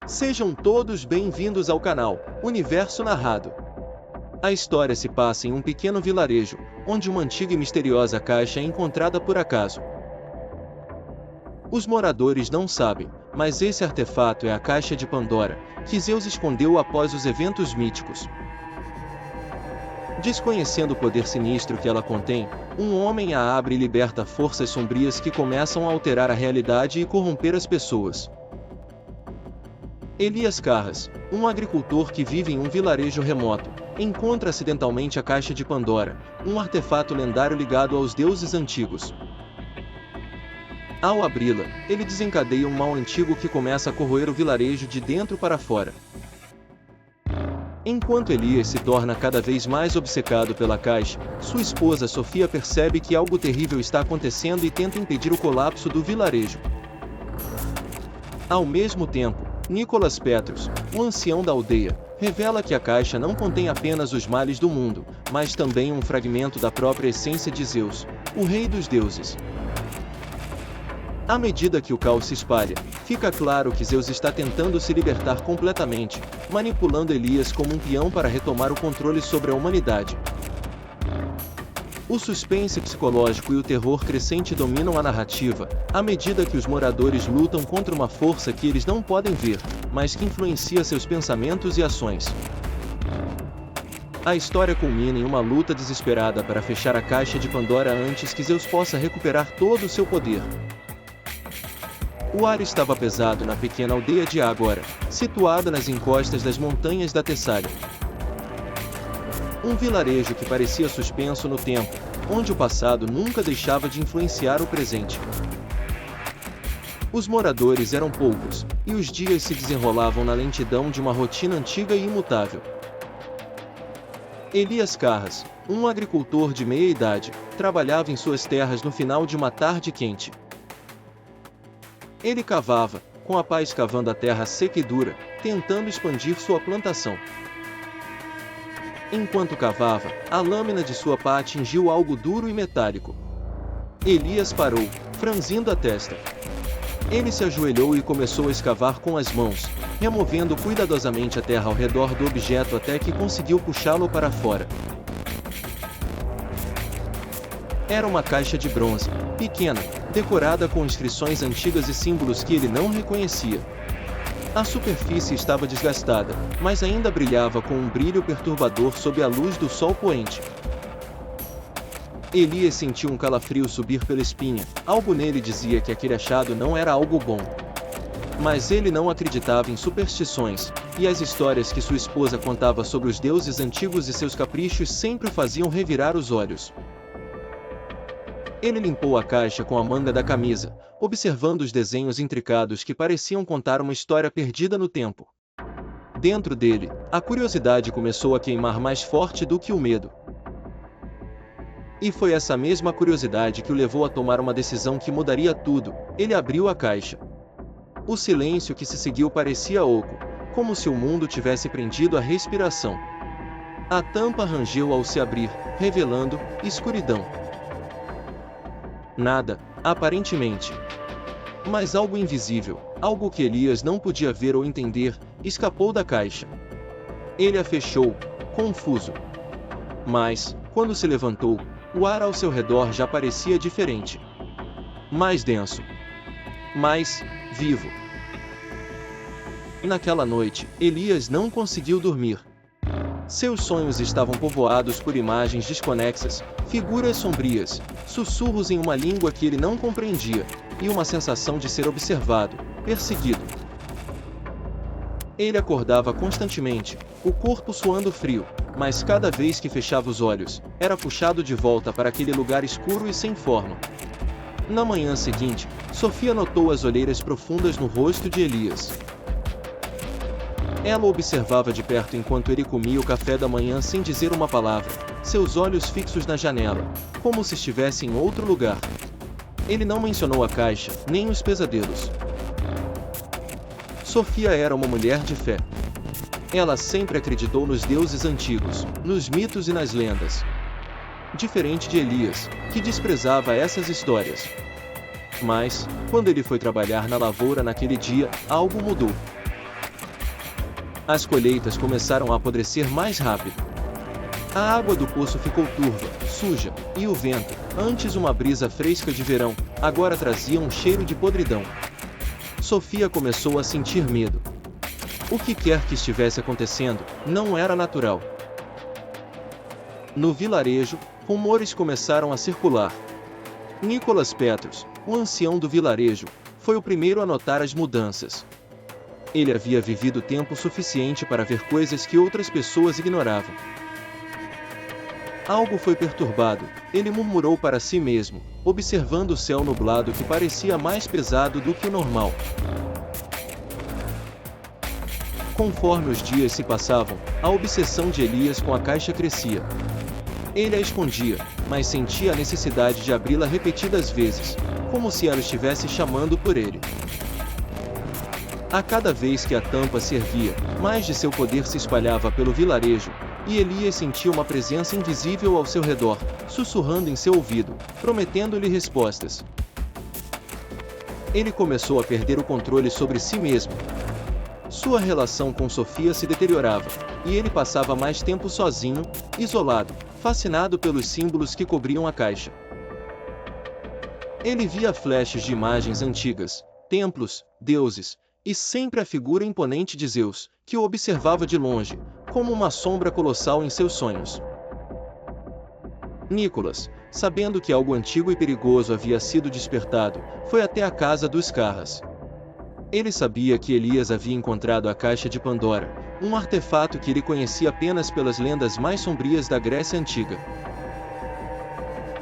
Sejam todos bem-vindos ao canal Universo Narrado. A história se passa em um pequeno vilarejo, onde uma antiga e misteriosa caixa é encontrada por acaso. Os moradores não sabem, mas esse artefato é a Caixa de Pandora, que Zeus escondeu após os eventos míticos. Desconhecendo o poder sinistro que ela contém, um homem a abre e liberta forças sombrias que começam a alterar a realidade e corromper as pessoas. Elias Carras, um agricultor que vive em um vilarejo remoto, encontra acidentalmente a Caixa de Pandora, um artefato lendário ligado aos deuses antigos. Ao abri-la, ele desencadeia um mal antigo que começa a corroer o vilarejo de dentro para fora. Enquanto Elias se torna cada vez mais obcecado pela caixa, sua esposa Sofia percebe que algo terrível está acontecendo e tenta impedir o colapso do vilarejo. Ao mesmo tempo, Nicolas Petros, o ancião da aldeia, revela que a caixa não contém apenas os males do mundo, mas também um fragmento da própria essência de Zeus, o rei dos deuses. À medida que o caos se espalha, fica claro que Zeus está tentando se libertar completamente, manipulando Elias como um peão para retomar o controle sobre a humanidade. O suspense psicológico e o terror crescente dominam a narrativa, à medida que os moradores lutam contra uma força que eles não podem ver, mas que influencia seus pensamentos e ações. A história culmina em uma luta desesperada para fechar a Caixa de Pandora antes que Zeus possa recuperar todo o seu poder. O ar estava pesado na pequena aldeia de Ágora, situada nas encostas das montanhas da Tessália. Um vilarejo que parecia suspenso no tempo, onde o passado nunca deixava de influenciar o presente. Os moradores eram poucos, e os dias se desenrolavam na lentidão de uma rotina antiga e imutável. Elias Carras, um agricultor de meia idade, trabalhava em suas terras no final de uma tarde quente. Ele cavava, com a pá escavando a terra seca e dura, tentando expandir sua plantação. Enquanto cavava, a lâmina de sua pá atingiu algo duro e metálico. Elias parou, franzindo a testa. Ele se ajoelhou e começou a escavar com as mãos, removendo cuidadosamente a terra ao redor do objeto até que conseguiu puxá-lo para fora. Era uma caixa de bronze, pequena, decorada com inscrições antigas e símbolos que ele não reconhecia. A superfície estava desgastada, mas ainda brilhava com um brilho perturbador sob a luz do sol poente. Elias sentiu um calafrio subir pela espinha, algo nele dizia que aquele achado não era algo bom. Mas ele não acreditava em superstições, e as histórias que sua esposa contava sobre os deuses antigos e seus caprichos sempre faziam revirar os olhos. Ele limpou a caixa com a manga da camisa, observando os desenhos intricados que pareciam contar uma história perdida no tempo. Dentro dele, a curiosidade começou a queimar mais forte do que o medo. E foi essa mesma curiosidade que o levou a tomar uma decisão que mudaria tudo. Ele abriu a caixa. O silêncio que se seguiu parecia oco, como se o mundo tivesse prendido a respiração. A tampa rangeu ao se abrir, revelando escuridão. Nada, aparentemente. Mas algo invisível, algo que Elias não podia ver ou entender, escapou da caixa. Ele a fechou, confuso. Mas, quando se levantou, o ar ao seu redor já parecia diferente. Mais denso. Mais vivo. Naquela noite, Elias não conseguiu dormir. Seus sonhos estavam povoados por imagens desconexas, figuras sombrias, sussurros em uma língua que ele não compreendia, e uma sensação de ser observado, perseguido. Ele acordava constantemente, o corpo suando frio, mas cada vez que fechava os olhos, era puxado de volta para aquele lugar escuro e sem forma. Na manhã seguinte, Sofia notou as olheiras profundas no rosto de Elias. Ela o observava de perto enquanto ele comia o café da manhã sem dizer uma palavra, seus olhos fixos na janela, como se estivesse em outro lugar. Ele não mencionou a caixa, nem os pesadelos. Sofia era uma mulher de fé. Ela sempre acreditou nos deuses antigos, nos mitos e nas lendas. Diferente de Elias, que desprezava essas histórias. Mas, quando ele foi trabalhar na lavoura naquele dia, algo mudou. As colheitas começaram a apodrecer mais rápido. A água do poço ficou turva, suja, e o vento, antes uma brisa fresca de verão, agora trazia um cheiro de podridão. Sofia começou a sentir medo. O que quer que estivesse acontecendo, não era natural. No vilarejo, rumores começaram a circular. Nicholas Petros, o ancião do vilarejo, foi o primeiro a notar as mudanças. Ele havia vivido tempo suficiente para ver coisas que outras pessoas ignoravam. Algo foi perturbado, ele murmurou para si mesmo, observando o céu nublado que parecia mais pesado do que o normal. Conforme os dias se passavam, a obsessão de Elias com a caixa crescia. Ele a escondia, mas sentia a necessidade de abri-la repetidas vezes, como se ela estivesse chamando por ele. A cada vez que a tampa se erguia, mais de seu poder se espalhava pelo vilarejo, e Elias sentia uma presença invisível ao seu redor, sussurrando em seu ouvido, prometendo-lhe respostas. Ele começou a perder o controle sobre si mesmo. Sua relação com Sofia se deteriorava, e ele passava mais tempo sozinho, isolado, fascinado pelos símbolos que cobriam a caixa. Ele via flashes de imagens antigas, templos, deuses, e sempre a figura imponente de Zeus, que o observava de longe, como uma sombra colossal em seus sonhos. Nicholas, sabendo que algo antigo e perigoso havia sido despertado, foi até a casa dos Carras. Ele sabia que Elias havia encontrado a Caixa de Pandora, um artefato que ele conhecia apenas pelas lendas mais sombrias da Grécia Antiga.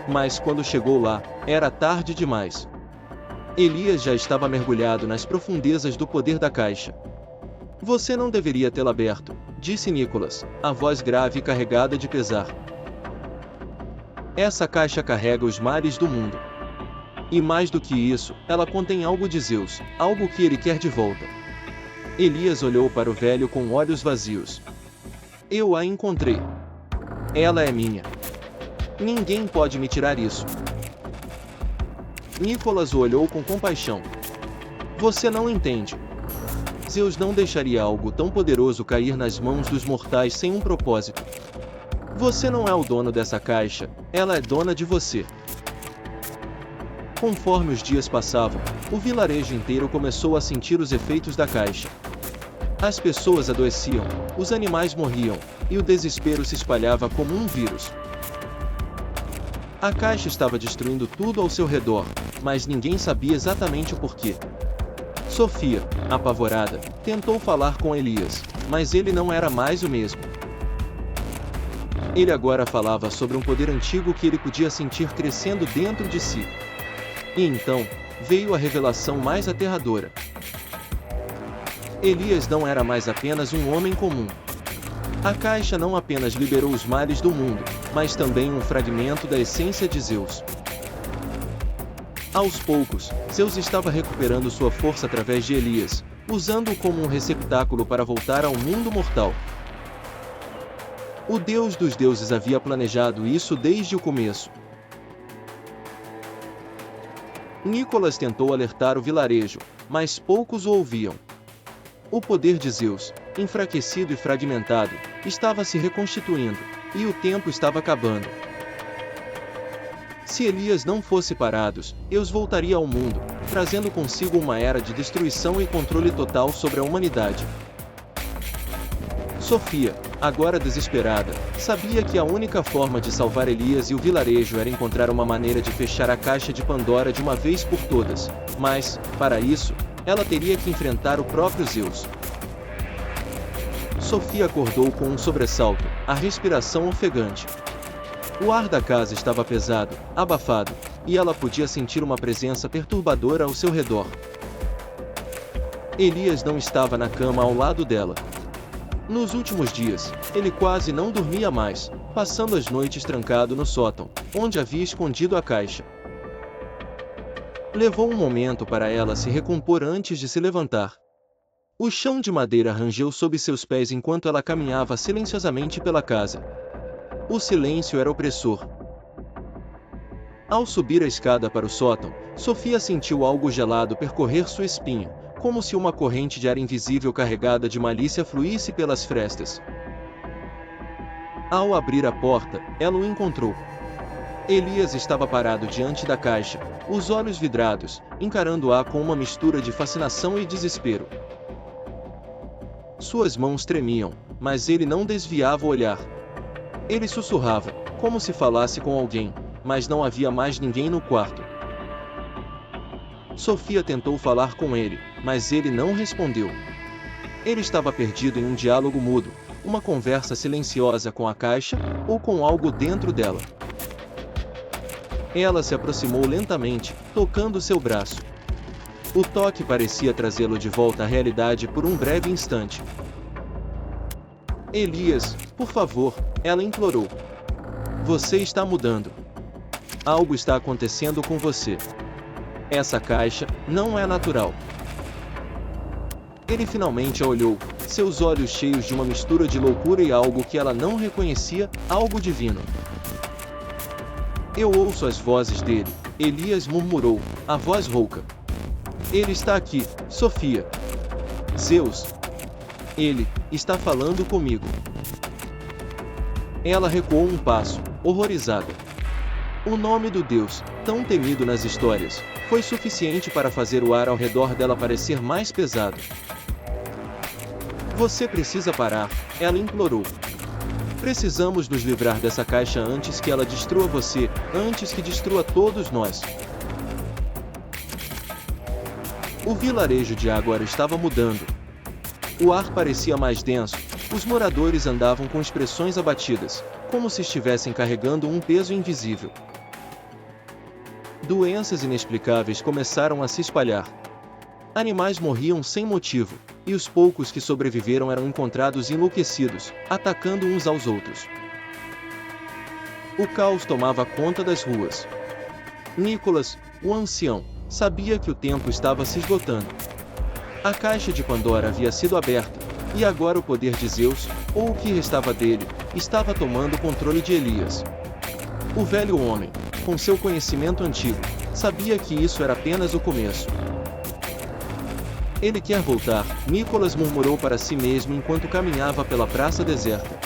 Mas quando chegou lá, era tarde demais. Elias já estava mergulhado nas profundezas do poder da caixa. Você não deveria tê-la aberto, disse Nicholas, a voz grave e carregada de pesar. Essa caixa carrega os males do mundo. E mais do que isso, ela contém algo de Zeus, algo que ele quer de volta. Elias olhou para o velho com olhos vazios. Eu a encontrei. Ela é minha. Ninguém pode me tirar isso. Nicholas o olhou com compaixão. Você não entende. Zeus não deixaria algo tão poderoso cair nas mãos dos mortais sem um propósito. Você não é o dono dessa caixa, ela é dona de você. Conforme os dias passavam, o vilarejo inteiro começou a sentir os efeitos da caixa. As pessoas adoeciam, os animais morriam, e o desespero se espalhava como um vírus. A caixa estava destruindo tudo ao seu redor, mas ninguém sabia exatamente o porquê. Sofia, apavorada, tentou falar com Elias, mas ele não era mais o mesmo. Ele agora falava sobre um poder antigo que ele podia sentir crescendo dentro de si. E então, veio a revelação mais aterradora. Elias não era mais apenas um homem comum. A caixa não apenas liberou os males do mundo, mas também um fragmento da essência de Zeus. Aos poucos, Zeus estava recuperando sua força através de Elias, usando-o como um receptáculo para voltar ao mundo mortal. O Deus dos deuses havia planejado isso desde o começo. Nicholas tentou alertar o vilarejo, mas poucos o ouviam. O poder de Zeus, enfraquecido e fragmentado, estava se reconstituindo, e o tempo estava acabando. Se Elias não fosse parado, Zeus voltaria ao mundo, trazendo consigo uma era de destruição e controle total sobre a humanidade. Sofia, agora desesperada, sabia que a única forma de salvar Elias e o vilarejo era encontrar uma maneira de fechar a caixa de Pandora de uma vez por todas, mas, para isso, ela teria que enfrentar o próprio Zeus. Sofia acordou com um sobressalto, a respiração ofegante. O ar da casa estava pesado, abafado, e ela podia sentir uma presença perturbadora ao seu redor. Elias não estava na cama ao lado dela. Nos últimos dias, ele quase não dormia mais, passando as noites trancado no sótão, onde havia escondido a caixa. Levou um momento para ela se recompor antes de se levantar. O chão de madeira rangeu sob seus pés enquanto ela caminhava silenciosamente pela casa. O silêncio era opressor. Ao subir a escada para o sótão, Sofia sentiu algo gelado percorrer sua espinha, como se uma corrente de ar invisível carregada de malícia fluísse pelas frestas. Ao abrir a porta, ela o encontrou. Elias estava parado diante da caixa, os olhos vidrados, encarando-a com uma mistura de fascinação e desespero. Suas mãos tremiam, mas ele não desviava o olhar. Ele sussurrava, como se falasse com alguém, mas não havia mais ninguém no quarto. Sofia tentou falar com ele, mas ele não respondeu. Ele estava perdido em um diálogo mudo, uma conversa silenciosa com a caixa, ou com algo dentro dela. Ela se aproximou lentamente, tocando seu braço. O toque parecia trazê-lo de volta à realidade por um breve instante. Elias, por favor, ela implorou. Você está mudando. Algo está acontecendo com você. Essa caixa não é natural. Ele finalmente a olhou, seus olhos cheios de uma mistura de loucura e algo que ela não reconhecia, algo divino. Eu ouço as vozes dele, Elias murmurou, a voz rouca. Ele está aqui, Sofia. Zeus. Ele está falando comigo. Ela recuou um passo, horrorizada. O nome do Deus, tão temido nas histórias, foi suficiente para fazer o ar ao redor dela parecer mais pesado. Você precisa parar, ela implorou. Precisamos nos livrar dessa caixa antes que ela destrua você, antes que destrua todos nós. O vilarejo de agora estava mudando. O ar parecia mais denso, os moradores andavam com expressões abatidas, como se estivessem carregando um peso invisível. Doenças inexplicáveis começaram a se espalhar. Animais morriam sem motivo, e os poucos que sobreviveram eram encontrados enlouquecidos, atacando uns aos outros. O caos tomava conta das ruas. Nicholas, o ancião, sabia que o tempo estava se esgotando. A caixa de Pandora havia sido aberta, e agora o poder de Zeus, ou o que restava dele, estava tomando controle de Elias. O velho homem, com seu conhecimento antigo, sabia que isso era apenas o começo. Ele quer voltar, Nicholas murmurou para si mesmo enquanto caminhava pela praça deserta.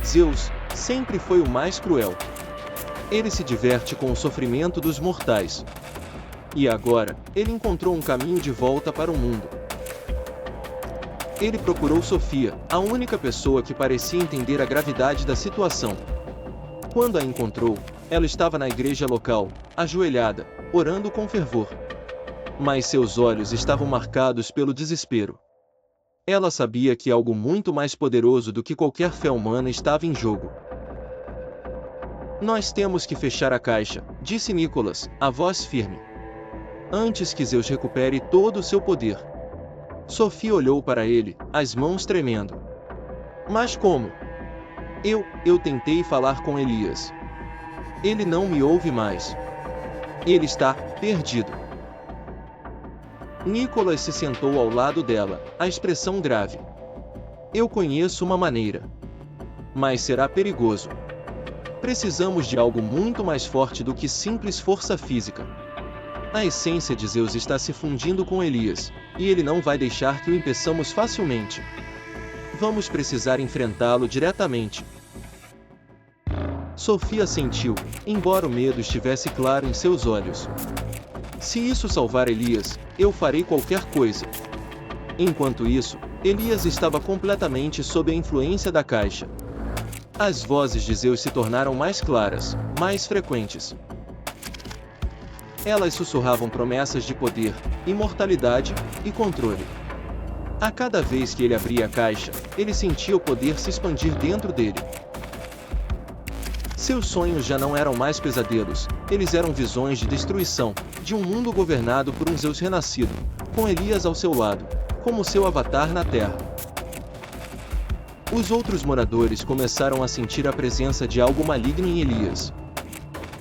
Zeus sempre foi o mais cruel. Ele se diverte com o sofrimento dos mortais. E agora, ele encontrou um caminho de volta para o mundo. Ele procurou Sofia, a única pessoa que parecia entender a gravidade da situação. Quando a encontrou, ela estava na igreja local, ajoelhada, orando com fervor. Mas seus olhos estavam marcados pelo desespero. Ela sabia que algo muito mais poderoso do que qualquer fé humana estava em jogo. Nós temos que fechar a caixa, disse Nicholas, a voz firme. Antes que Zeus recupere todo o seu poder. Sofia olhou para ele, as mãos tremendo. Mas como? Eu tentei falar com Elias. Ele não me ouve mais. Ele está perdido. Nicholas se sentou ao lado dela, a expressão grave. Eu conheço uma maneira. Mas será perigoso. Precisamos de algo muito mais forte do que simples força física. A essência de Zeus está se fundindo com Elias, e ele não vai deixar que o impeçamos facilmente. Vamos precisar enfrentá-lo diretamente. Sofia sentiu, embora o medo estivesse claro em seus olhos. Se isso salvar Elias, eu farei qualquer coisa. Enquanto isso, Elias estava completamente sob a influência da caixa. As vozes de Zeus se tornaram mais claras, mais frequentes. Elas sussurravam promessas de poder, imortalidade e controle. A cada vez que ele abria a caixa, ele sentia o poder se expandir dentro dele. Seus sonhos já não eram mais pesadelos, eles eram visões de destruição, de um mundo governado por um Zeus renascido, com Elias ao seu lado, como seu avatar na Terra. Os outros moradores começaram a sentir a presença de algo maligno em Elias.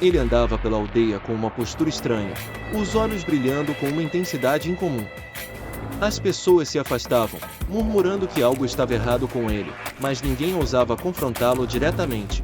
Ele andava pela aldeia com uma postura estranha, os olhos brilhando com uma intensidade incomum. As pessoas se afastavam, murmurando que algo estava errado com ele, mas ninguém ousava confrontá-lo diretamente.